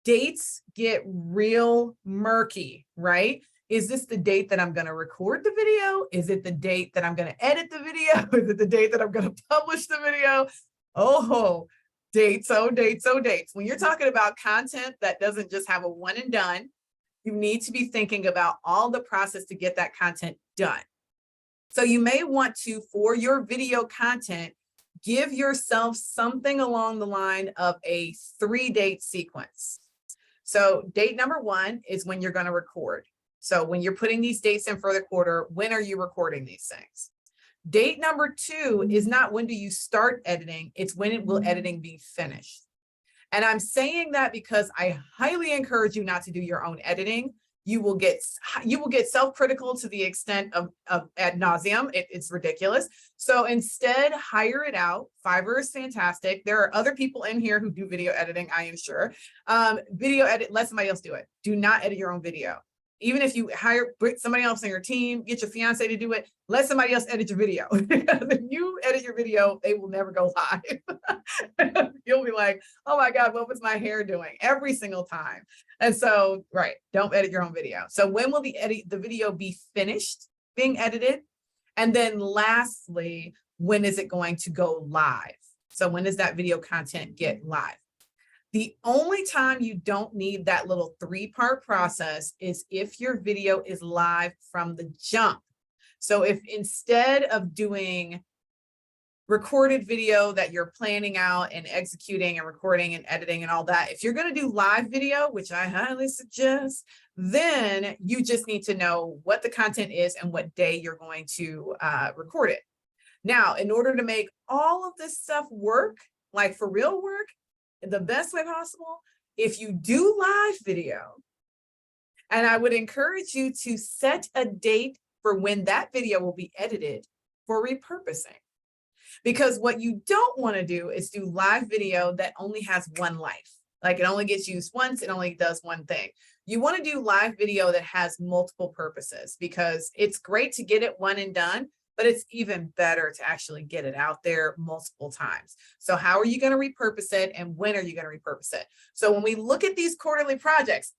dates get real murky, right? Is this the date that I'm going to record the video? Is it the date that I'm going to edit the video? Is it the date that I'm going to publish the video? Oh, dates, oh, dates, oh, dates. When you're talking about content that doesn't just have a one and done, you need to be thinking about all the process to get that content done. So you may want to, for your video content, give yourself something along the line of a 3-date sequence. So date number 1 is when you're going to record. So when you're putting these dates in for the quarter, when are you recording these things? Date number 2 is not when do you start editing, it's when will editing be finished. And I'm saying that because I highly encourage you not to do your own editing. You will get self-critical to the extent of ad nauseum. It's ridiculous. So instead, hire it out. Fiverr is fantastic. There are other people in here who do video editing, I am sure. Video edit, let somebody else do it. Do not edit your own video. Even if you put somebody else on your team, get your fiance to do it, let somebody else edit your video. If you edit your video, they will never go live. You'll be like, oh my God, what was my hair doing every single time? And so, right, don't edit your own video. So when will the video be finished being edited? And then lastly, when is it going to go live? So when does that video content get live? The only time you don't need that little 3-part process is if your video is live from the jump. So if instead of doing recorded video that you're planning out and executing and recording and editing and all that, if you're going to do live video, which I highly suggest, then you just need to know what the content is and what day you're going to record it. Now, in order to make all of this stuff work, like for real work, the best way possible, if you do live video, and I would encourage you to set a date for when that video will be edited for repurposing. Because what you don't want to do is do live video that only has one life. Like it only gets used once, it only does one thing. You want to do live video that has multiple purposes, because it's great to get it one and done, but it's even better to actually get it out there multiple times. So how are you going to repurpose it, and when are you going to repurpose it? So when we look at these quarterly projects,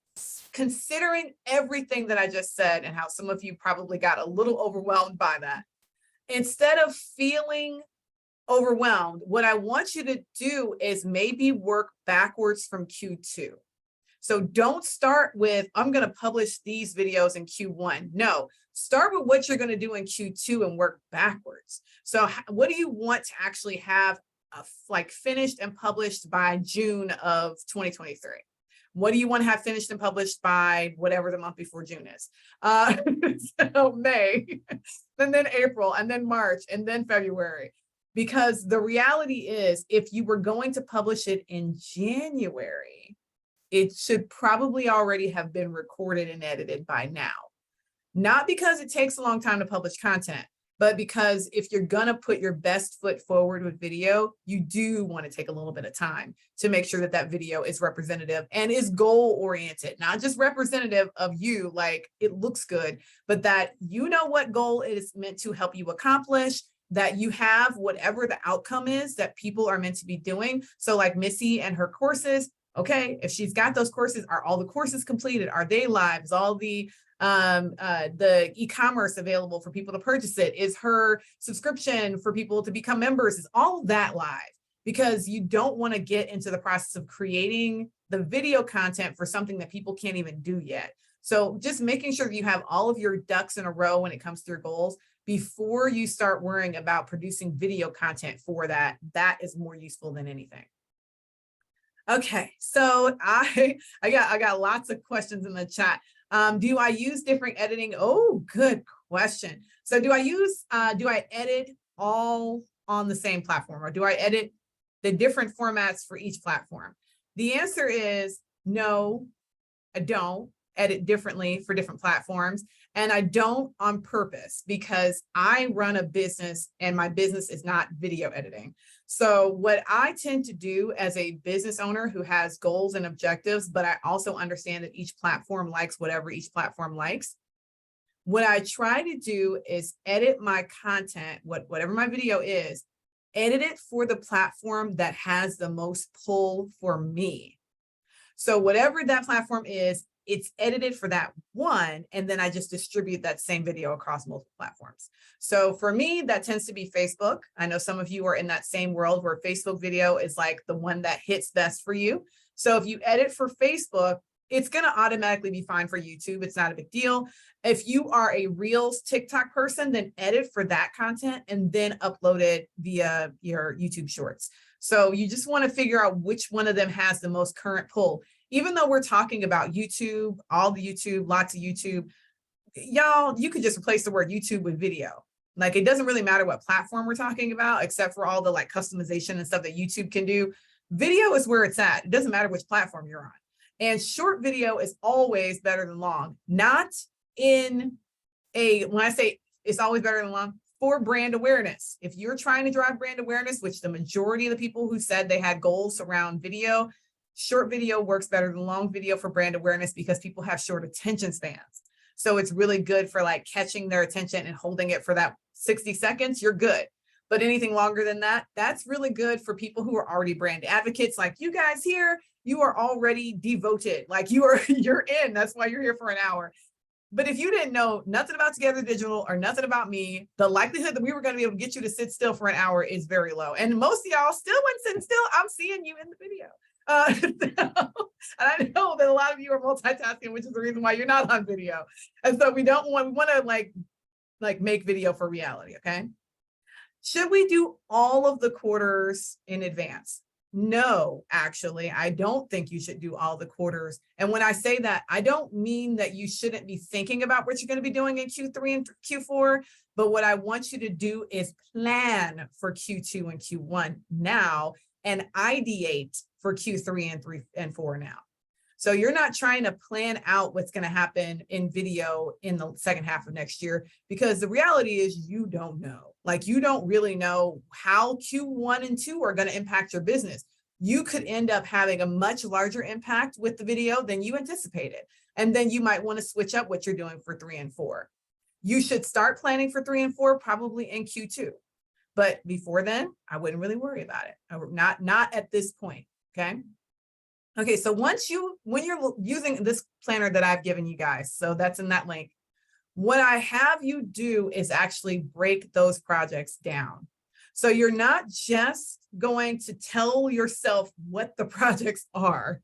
considering everything that I just said and how some of you probably got a little overwhelmed by that, instead of feeling overwhelmed, what I want you to do is maybe work backwards from Q2. So don't start with, I'm going to publish these videos in Q1. No, start with what you're going to do in Q2 and work backwards. So what do you want to actually have like finished and published by June of 2023? What do you want to have finished and published by whatever the month before June is? So May, and then April, and then March, and then February. Because the reality is, if you were going to publish it in January, it should probably already have been recorded and edited by now. Not because it takes a long time to publish content, but because if you're gonna put your best foot forward with video, you do want to take a little bit of time to make sure that that video is representative and is goal oriented, not just representative of you, like it looks good, but that you know what goal it is meant to help you accomplish, that you have whatever the outcome is that people are meant to be doing. So like Missy and her courses, okay, if she's got those courses, are all the courses completed? Are they live? Is all the e-commerce available for people to purchase it? Is her subscription for people to become members? Is all that live? Because you don't want to get into the process of creating the video content for something that people can't even do yet. So just making sure that you have all of your ducks in a row when it comes to your goals before you start worrying about producing video content for that. That is more useful than anything. Okay, so I got lots of questions in the chat. Do I use different editing? Oh, good question. So do I edit all on the same platform, or do I edit the different formats for each platform? The answer is no, I don't edit differently for different platforms. And I don't on purpose, because I run a business and my business is not video editing. So what I tend to do as a business owner who has goals and objectives, but I also understand that each platform likes whatever each platform likes. What I try to do is edit my content, whatever my video is, edit it for the platform that has the most pull for me. So whatever that platform is, it's edited for that one, and then I just distribute that same video across multiple platforms. So for me, that tends to be Facebook. I know some of you are in that same world where Facebook video is like the one that hits best for you. So if you edit for Facebook, it's going to automatically be fine for YouTube. It's not a big deal. If you are a Reels TikTok person, then edit for that content and then upload it via your YouTube Shorts. So you just want to figure out which one of them has the most current pull. Even though we're talking about YouTube, all the YouTube, lots of YouTube, y'all, you could just replace the word YouTube with video. Like, it doesn't really matter what platform we're talking about, except for all the like customization and stuff that YouTube can do. Video is where it's at. It doesn't matter which platform you're on. And short video is always better than long, not in when I say it's always better than long, for brand awareness. If you're trying to drive brand awareness, which the majority of the people who said they had goals around video, short video works better than long video for brand awareness, because people have short attention spans. So it's really good for like catching their attention and holding it for that 60 seconds. You're good. But anything longer than that, that's really good for people who are already brand advocates like you guys here. You are already devoted, like you're in. That's why you're here for an hour. But if you didn't know nothing about Together Digital or nothing about me, the likelihood that we were going to be able to get you to sit still for an hour is very low. And most of y'all still went sitting still. I'm seeing you in the video. And I know that a lot of you are multitasking, which is the reason why you're not on video. And so we want to like make video for reality. Okay. Should we do all of the quarters in advance? No, actually, I don't think you should do all the quarters. And when I say that, I don't mean that you shouldn't be thinking about what you're going to be doing in Q3 and Q4. But what I want you to do is plan for Q2 and Q1 now and ideate for Q3 and 3 and 4 now. So you're not trying to plan out what's going to happen in video in the second half of next year, because the reality is you don't know. Like you don't really know how Q1 and 2 are going to impact your business. You could end up having a much larger impact with the video than you anticipated. And then you might want to switch up what you're doing for 3 and 4. You should start planning for 3 and 4 probably in Q2. But before then, I wouldn't really worry about it. Not at this point. Okay. Okay, so when you're using this planner that I've given you guys, so that's in that link, what I have you do is actually break those projects down. So you're not just going to tell yourself what the projects are,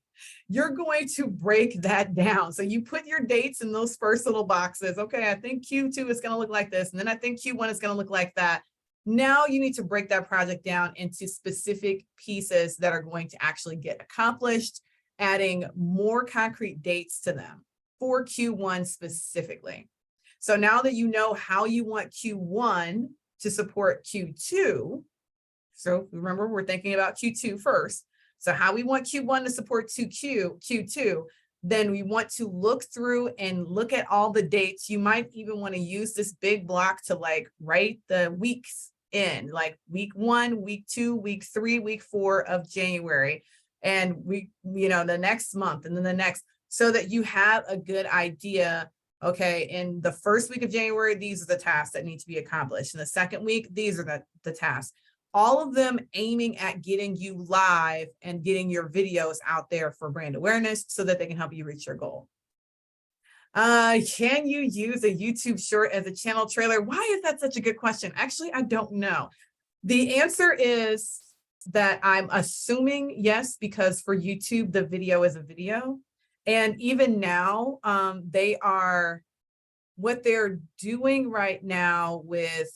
you're going to break that down. So you put your dates in those first little boxes. Okay, I think Q2 is going to look like this, and then I think Q1 is going to look like that. Now you need to break that project down into specific pieces that are going to actually get accomplished, adding more concrete dates to them for Q1 specifically. So now that you know how you want Q1 to support Q2, so remember we're thinking about Q2 first. So how we want Q1 to support Q2, then we want to look through and look at all the dates. You might even want to use this big block to like write the weeks in, like week 1, week 2, week 3, week 4 of January, and the next month, and then the next, so that you have a good idea. Okay, in the first week of January, these are the tasks that need to be accomplished. In the second week, these are the tasks. All of them aiming at getting you live and getting your videos out there for brand awareness so that they can help you reach your goal. Can you use a YouTube short as a channel trailer? Why is that such a good question? Actually, I don't know. The answer is that I'm assuming yes, because for YouTube, the video is a video. And even now, what they're doing right now with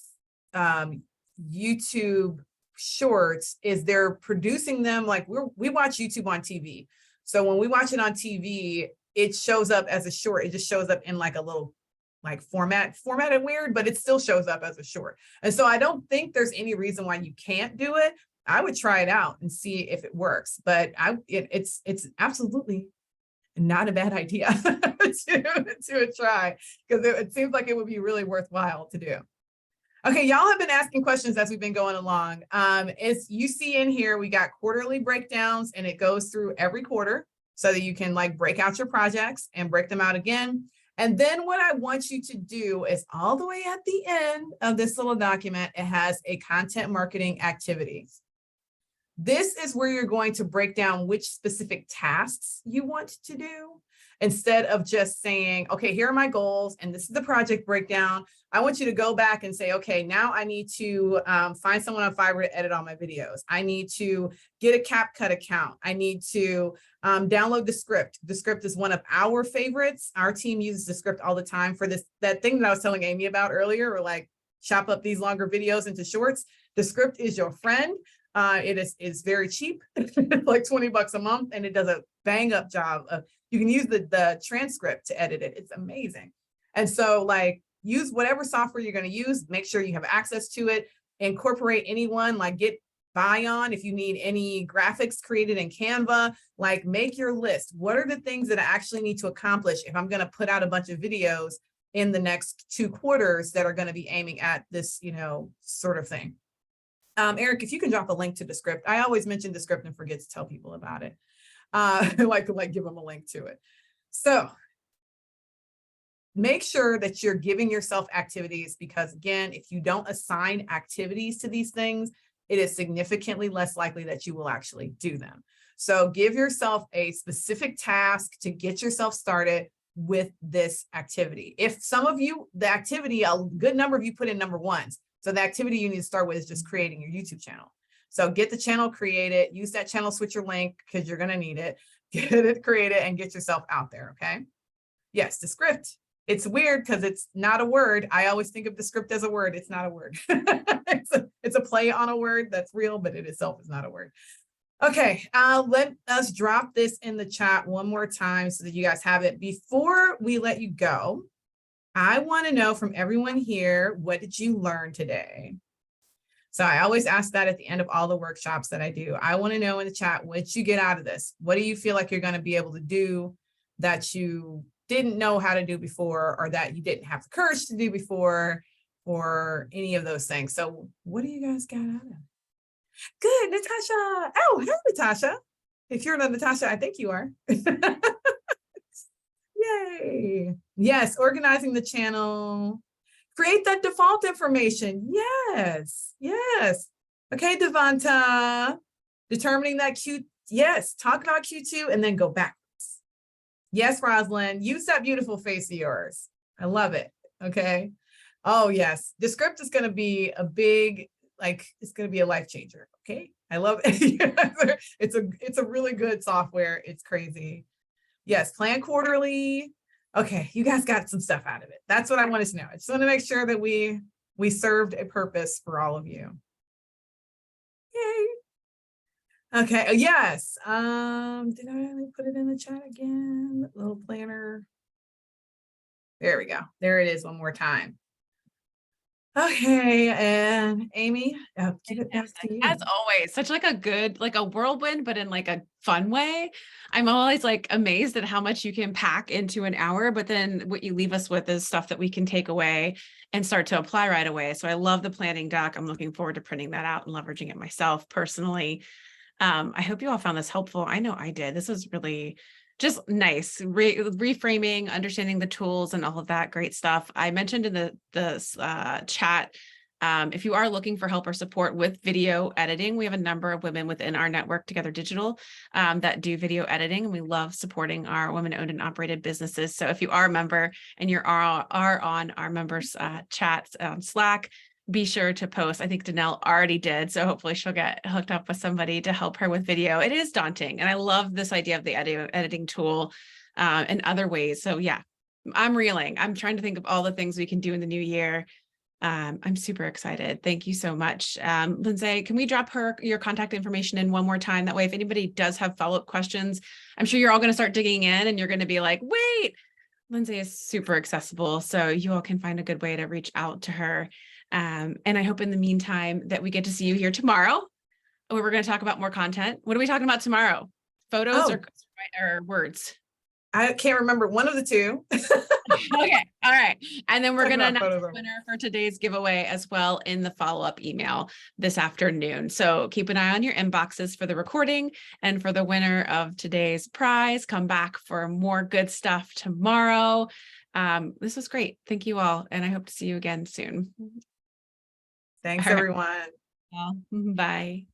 YouTube shorts is they're producing them like we watch YouTube on TV. So when we watch it on TV, it shows up as a short. It just shows up in like a little like formatted weird, but it still shows up as a short. And so I don't think there's any reason why you can't do it. I would try it out and see if it works, but it's absolutely not a bad idea to try, because it seems like it would be really worthwhile to do. Okay, y'all have been asking questions as we've been going along. As you see in here, we got quarterly breakdowns, and it goes through every quarter so that you can like break out your projects and break them out again. And then what I want you to do is all the way at the end of this little document, it has a content marketing activities. This is where you're going to break down which specific tasks you want to do, instead of just saying, okay, here are my goals, and this is the project breakdown. I want you to go back and say, okay, now I need to find someone on Fiverr to edit all my videos. I need to get a CapCut account. I need to download the script. The script is one of our favorites. Our team uses the script all the time for that thing that I was telling Amy about earlier, or like chop up these longer videos into shorts. The script is your friend. It is very cheap, like $20 a month, and it does a bang up job of, you can use the transcript to edit it. It's amazing. And so like use whatever software you're going to use, make sure you have access to it, incorporate anyone, like get Bion if you need any graphics created in Canva, like make your list. What are the things that I actually need to accomplish if I'm going to put out a bunch of videos in the next 2 quarters that are going to be aiming at this, sort of thing. Eric, if you can drop a link to the script. I always mention the script and forget to tell people about it. I like to give them a link to it. So make sure that you're giving yourself activities, because again, if you don't assign activities to these things, it is significantly less likely that you will actually do them. So give yourself a specific task to get yourself started with this activity. If some of you, the activity, a good number of you put in number ones. So the activity you need to start with is just creating your YouTube channel. So get the channel created, use that channel switcher link because you're going to need it, get it created and get yourself out there. Okay. Yes, the script. It's weird because it's not a word. I always think of the script as a word. It's not a word. it's a play on a word that's real, but it itself is not a word. Okay, let us drop this in the chat one more time so that you guys have it. Before we let you go, I want to know from everyone here, what did you learn today? So I always ask that at the end of all the workshops that I do. I want to know in the chat, what did you get out of this? What do you feel like you're going to be able to do that you didn't know how to do before, or that you didn't have the courage to do before, or any of those things? So what do you guys got out of it? Good, Natasha. Oh, hey, Natasha. If you're not Natasha, I think you are. Yay. Yes, organizing the channel. Create that default information. Yes, yes. Okay, Devonta. Determining that Q, yes, talk about Q2 and then go backwards. Yes, Rosalind, use that beautiful face of yours. I love it. Okay. Oh, yes. The script is going to be a big, like, it's going to be a life changer. Okay. I love it. It's a really good software. It's crazy. Yes. Plan quarterly. Okay. You guys got some stuff out of it. That's what I wanted to know. I just want to make sure that we served a purpose for all of you. Yay. Okay. Yes. Did I put it in the chat again? Little planner. There we go. There it is one more time. Okay, and Amy, give it back to you.
As always, such like a good, like a whirlwind, but in like a fun way. I'm always like amazed at how much you can pack into an hour, but then what you leave us with is stuff that we can take away and start to apply right away. So I love the planning doc. I'm looking forward to printing that out and leveraging it myself personally. I hope you all found this helpful. I know I did. This was really just nice, reframing, understanding the tools and all of that great stuff. I mentioned in the chat, if you are looking for help or support with video editing, we have a number of women within our network, Together Digital, that do video editing, and we love supporting our women-owned and operated businesses. So if you are a member and you are on our members chat on Slack, be sure to post. I think Danelle already did, so hopefully she'll get hooked up with somebody to help her with video. It is daunting, and I love this idea of the editing tool in other ways. So yeah, I'm reeling. I'm trying to think of all the things we can do in the new year. I'm super excited. Thank you so much. Lindsay, can we drop your contact information in one more time? That way, if anybody does have follow-up questions, I'm sure you're all going to start digging in and you're going to be like, wait, Lindsay is super accessible. So you all can find a good way to reach out to her. And I hope in the meantime that we get to see you here tomorrow, where we're going to talk about more content. What are we talking about tomorrow? Photos or words?
I can't remember, one of the two.
Okay. All right. And then we're going to announce the winner for today's giveaway as well in the follow-up email this afternoon. So keep an eye on your inboxes for the recording and for the winner of today's prize. Come back for more good stuff tomorrow. This was great. Thank you all. And I hope to see you again soon.
Thanks, everyone.
Well, bye.